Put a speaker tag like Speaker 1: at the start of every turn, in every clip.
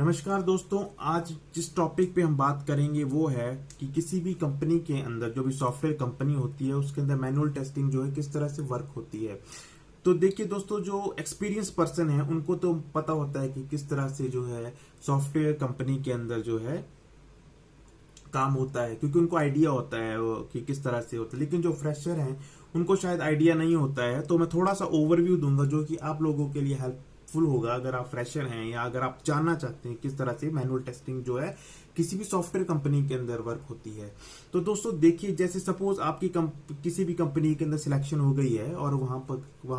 Speaker 1: नमस्कार दोस्तों, आज जिस टॉपिक पे हम बात करेंगे वो है कि किसी भी कंपनी के अंदर जो भी सॉफ्टवेयर कंपनी होती है उसके अंदर मैनुअल टेस्टिंग जो है किस तरह से वर्क होती है। तो देखिए दोस्तों, जो एक्सपीरियंस पर्सन है उनको तो पता होता है कि किस तरह से जो है सॉफ्टवेयर कंपनी के अंदर जो है काम होता है, क्योंकि उनको आइडिया होता है कि किस तरह से होता है। लेकिन जो फ्रेशर हैं उनको शायद आइडिया नहीं होता है। तो मैं थोड़ा सा ओवरव्यू दूंगा जो कि आप लोगों के लिए हेल्पफुल होगा अगर आप फ्रेशर हैं या अगर आप जानना चाहते हैं किस तरह से मैनुअल टेस्टिंग जो है किसी भी सॉफ्टवेयर कंपनी के अंदर वर्क होती है। तो दोस्तों देखिए, जैसे सपोज आपकी किसी भी कंपनी के अंदर सिलेक्शन हो गई है और वहां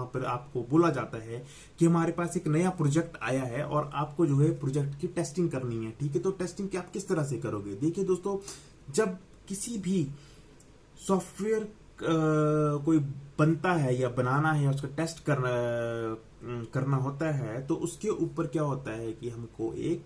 Speaker 1: पर आपको बोला जाता है कि हमारे पास एक नया प्रोजेक्ट आया है और आपको जो है प्रोजेक्ट की टेस्टिंग करनी है। ठीक है, तो टेस्टिंग की आप किस तरह से करोगे? देखिए दोस्तों, जब किसी भी सॉफ्टवेयर कोई बनता है या बनाना है, उसका टेस्ट करना होता है, तो उसके ऊपर क्या होता है कि हमको एक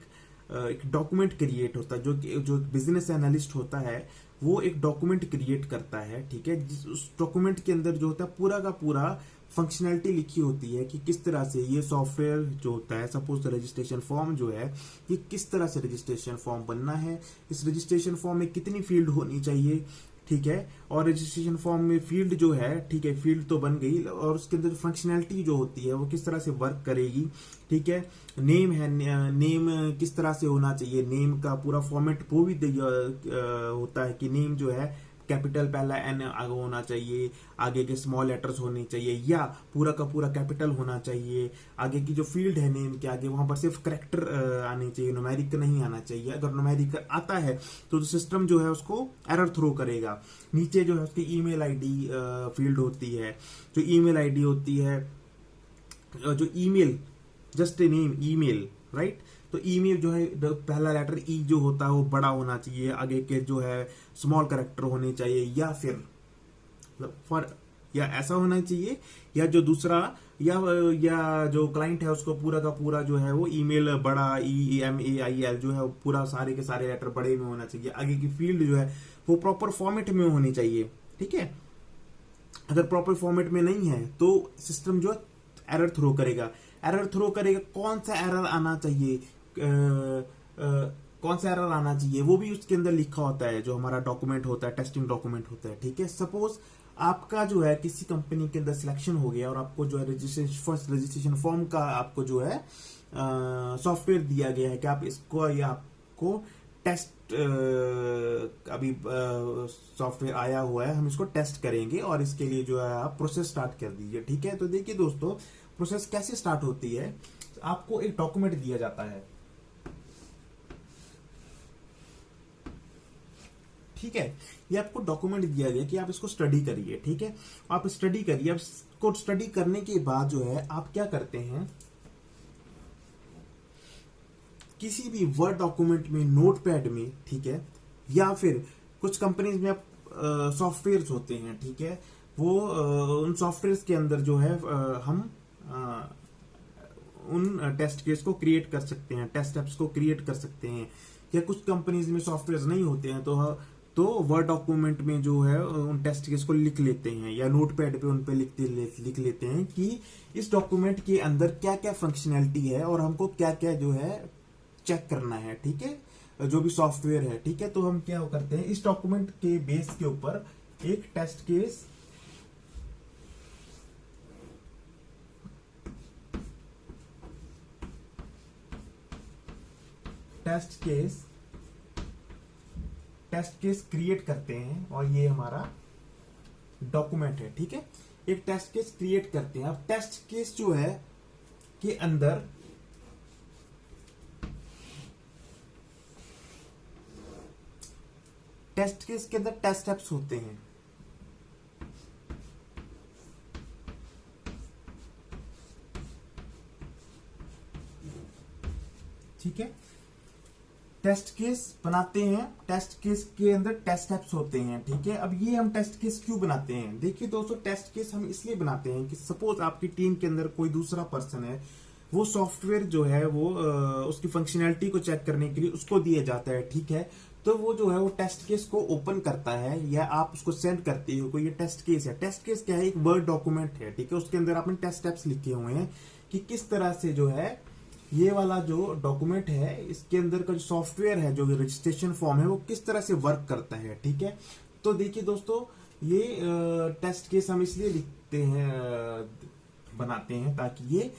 Speaker 1: डॉक्यूमेंट क्रिएट होता है। जो बिजनेस एनालिस्ट होता है वो एक डॉक्यूमेंट क्रिएट करता है। ठीक है, उस डॉक्यूमेंट के अंदर जो होता है पूरा का पूरा फंक्शनैलिटी लिखी होती है कि किस तरह से ये सॉफ्टवेयर जो होता है, सपोज रजिस्ट्रेशन फॉर्म जो है, ये किस तरह से रजिस्ट्रेशन फॉर्म बनना है, इस रजिस्ट्रेशन फॉर्म में कितनी फील्ड होनी चाहिए। ठीक है, और रजिस्ट्रेशन फॉर्म में फील्ड जो है, ठीक है, फील्ड तो बन गई, और उसके अंदर फंक्शनैलिटी जो होती है वो किस तरह से वर्क करेगी। ठीक है, नेम है, नेम किस तरह से होना चाहिए, नेम का पूरा फॉर्मेट वो भी होता है कि नेम जो है कैपिटल पहला एन आगे होना चाहिए, आगे के स्मॉल लेटर्स होने चाहिए, या पूरा का पूरा कैपिटल होना चाहिए। आगे की जो फील्ड है नेम के आगे वहां पर सिर्फ करेक्टर आने चाहिए, न्यूमेरिक नहीं आना चाहिए। अगर न्यूमेरिक आता है तो सिस्टम जो है उसको एरर थ्रो करेगा। नीचे जो है उसकी ईमेल आईडी फील्ड होती है। जो ईमेल आईडी होती है, जो email, just a name email, right. तो ईमेल जो है पहला लेटर ई जो होता है वो बड़ा होना चाहिए, आगे के जो है स्मॉल कैरेक्टर होने चाहिए, या फिर फॉर या ऐसा होना चाहिए, या जो दूसरा या जो क्लाइंट है उसको पूरा का पूरा जो है वो ईमेल बड़ा EMAIL जो है पूरा सारे के सारे लेटर बड़े में होना चाहिए। आगे की फील्ड जो है वो प्रॉपर फॉर्मेट में होनी चाहिए। ठीक है, अगर प्रॉपर फॉर्मेट में नहीं है तो सिस्टम जो एरर थ्रो करेगा। कौन सा एरर आना चाहिए, कौन सा एरर आना चाहिए वो भी उसके अंदर लिखा होता है, जो हमारा डॉक्यूमेंट होता है, टेस्टिंग डॉक्यूमेंट होता है। ठीक है, सपोज आपका जो है किसी कंपनी के अंदर सिलेक्शन हो गया और आपको जो है रजिस्ट्रेशन फॉर्म का आपको जो है सॉफ्टवेयर दिया गया है कि आप इसको या आपको टेस्ट अभी सॉफ्टवेयर आया हुआ है, हम इसको टेस्ट करेंगे और इसके लिए जो है आप प्रोसेस स्टार्ट कर दीजिए। ठीक है, तो देखिए दोस्तों, प्रोसेस कैसे स्टार्ट होती है। आपको एक डॉक्यूमेंट दिया जाता है, ठीक है, ये आपको डॉक्यूमेंट दिया गया कि आप इसको स्टडी करिए। ठीक है, आप स्टडी करिए। अब इसको स्टडी करने के बाद जो है आप क्या करते हैं, किसी भी वर्ड डॉक्यूमेंट में, नोटपैड में, ठीक है, या फिर कुछ कंपनीज में सॉफ्टवेयर होते हैं, ठीक है, वो उन सॉफ्टवेयर के अंदर जो है हम उन टेस्ट केस को क्रिएट कर सकते हैं, टेस्ट एप्स को क्रिएट कर सकते हैं। या कुछ कंपनीज में सॉफ्टवेयर नहीं होते हैं तो वर्ड डॉक्यूमेंट में जो है उन टेस्ट केस को लिख लेते हैं, या नोटपैड पे उन पे लिख लेते हैं कि इस डॉक्यूमेंट के अंदर क्या क्या फंक्शनैलिटी है और हमको क्या क्या जो है चेक करना है। ठीक है, जो भी सॉफ्टवेयर है। ठीक है, तो हम क्या करते हैं, इस डॉक्यूमेंट के बेस के ऊपर एक टेस्ट केस क्रिएट करते हैं, और ये हमारा डॉक्यूमेंट है। ठीक है, एक टेस्ट केस क्रिएट करते हैं। अब टेस्ट केस जो है के अंदर टेस्ट एप्स होते हैं। ठीक है, टेस्ट केस बनाते हैं, टेस्ट केस के अंदर टेस्ट एप्स होते हैं। ठीक है, अब ये हम टेस्ट केस क्यों बनाते हैं? देखिए दोस्तों, टेस्ट केस हम इसलिए बनाते हैं कि सपोज आपकी टीम के अंदर कोई दूसरा पर्सन है, वो सॉफ्टवेयर जो है वो उसकी फंक्शनैलिटी को चेक करने के लिए उसको दिया जाता है। ठीक है, तो वो जो है वो टेस्ट केस को ओपन करता है, या आप उसको सेंड करते हो, कोई ये टेस्ट केस है। टेस्ट केस क्या है? एक वर्ड डॉक्यूमेंट है। ठीक है, उसके अंदर आपने टेस्ट एप्स लिखे हुए हैं कि किस तरह से जो है ये वाला जो डॉक्यूमेंट है इसके अंदर का जो सॉफ्टवेयर है, जो रजिस्ट्रेशन फॉर्म है, वो किस तरह से वर्क करता है। ठीक है, तो देखिए दोस्तों, ये टेस्ट केस हम इसलिए लिखते हैं, बनाते हैं ताकि ये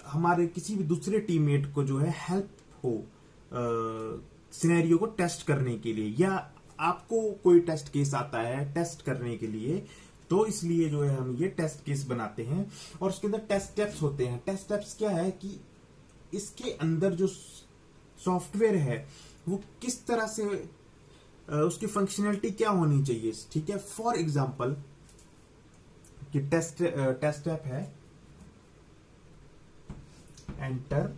Speaker 1: हमारे किसी भी दूसरे टीममेट को जो है हेल्प हो सिनेरियो को टेस्ट करने के लिए, या आपको कोई टेस्ट केस आता है टेस्ट करने के लिए, तो इसलिए जो है हम ये टेस्ट केस बनाते हैं। और उसके अंदर टेस्ट स्टेप्स होते हैं। टेस्ट स्टेप्स क्या है कि इसके अंदर जो सॉफ्टवेयर है वो किस तरह से, उसकी फंक्शनैलिटी क्या होनी चाहिए। ठीक है, फॉर एग्जांपल कि टेस्ट स्टेप है एंटर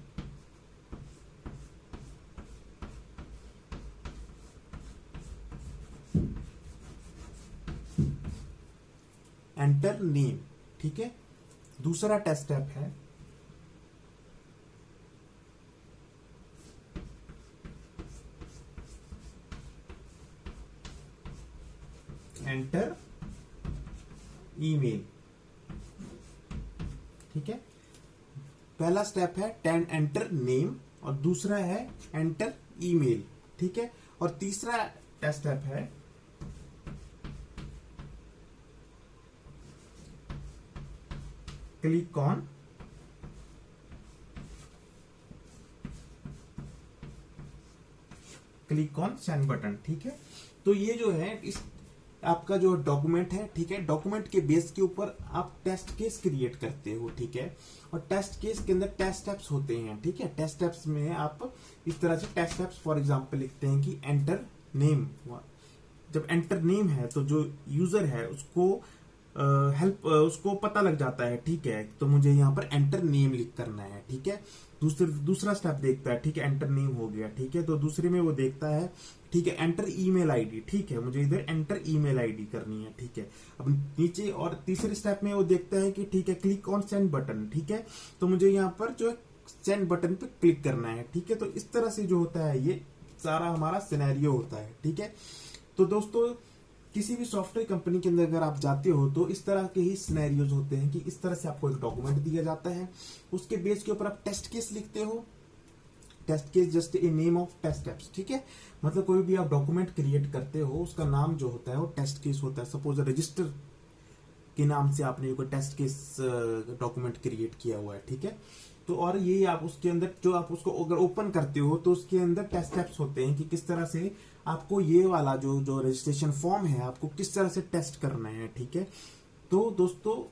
Speaker 1: नेम। ठीक है, दूसरा टेस्ट स्टेप है एंटर ईमेल। ठीक है, पहला स्टेप है एंटर नेम और दूसरा है एंटर ईमेल। ठीक है, और तीसरा टेस्ट स्टेप है क्लिक ऑन सेंड बटन। ठीक है, तो ये जो है इस आपका जो डॉक्यूमेंट है, ठीक है, डॉक्यूमेंट के बेस के ऊपर आप टेस्ट केस क्रिएट करते हो। ठीक है, और टेस्ट केस के अंदर टेस्ट स्टेप्स होते हैं। ठीक है, टेस्ट स्टेप्स में आप इस तरह से टेस्ट स्टेप्स फॉर एग्जांपल लिखते हैं कि एंटर नेम। जब एंटर नेम है तो जो यूजर है उसको उसको पता लग जाता है। ठीक है, तो मुझे यहाँ पर एंटर नेम लिख करना है। ठीक है, दूसरा स्टेप देखता है, ठीक है, एंटर नेम हो गया। ठीक है, तो दूसरे में वो देखता है, ठीक है, एंटर ईमेल आईडी। ठीक है, मुझे इधर एंटर ईमेल आईडी करनी है। ठीक है, अब नीचे और तीसरे स्टेप में वो देखता है कि ठीक है, क्लिक ऑन सेंड बटन। ठीक है, तो मुझे यहाँ पर जो है सेंड बटन पे क्लिक करना है। ठीक है, तो इस तरह से जो होता है ये सारा हमारा सिनेरियो होता है। ठीक है, तो दोस्तों किसी भी सॉफ्टवेयर कंपनी के अंदर अगर आप जाते हो तो इस तरह के ही सिनेरियोज होते हैं कि इस तरह से आपको एक डॉक्यूमेंट दिया जाता है, उसके बेस के ऊपर आप टेस्ट केस लिखते हो। Test case just a name of test steps. ठीक है, मतलब कोई भी आप डॉक्यूमेंट क्रिएट करते हो उसका नाम जो होता है वो टेस्ट केस होता है। सपोज रजिस्टर के नाम से आपने कोई टेस्ट केस डॉक्यूमेंट क्रिएट किया हुआ है। ठीक है, तो और ये आप उसके अंदर जो आप उसको अगर ओपन करते हो तो उसके अंदर टेस्ट स्टेप्स होते हैं कि किस तरह से आपको ये वाला जो रजिस्ट्रेशन फॉर्म है आपको किस तरह से टेस्ट करना है। ठीक है, तो दोस्तों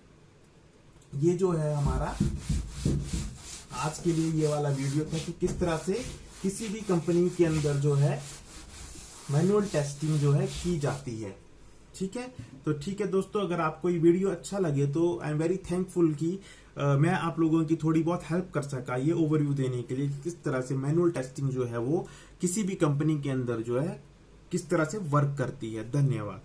Speaker 1: ये जो है हमारा आज के लिए ये वाला वीडियो था कि किस तरह से किसी भी कंपनी के अंदर जो है मैनुअल टेस्टिंग जो है की जाती है। ठीक है, तो ठीक है दोस्तों, अगर आपको ये वीडियो अच्छा लगे तो आई एम वेरी थैंकफुल कि मैं आप लोगों की थोड़ी बहुत हेल्प कर सका ये ओवरव्यू देने के लिए कि किस तरह से मैनुअल टेस्टिंग जो है वो किसी भी कंपनी के अंदर जो है किस तरह से वर्क करती है। धन्यवाद।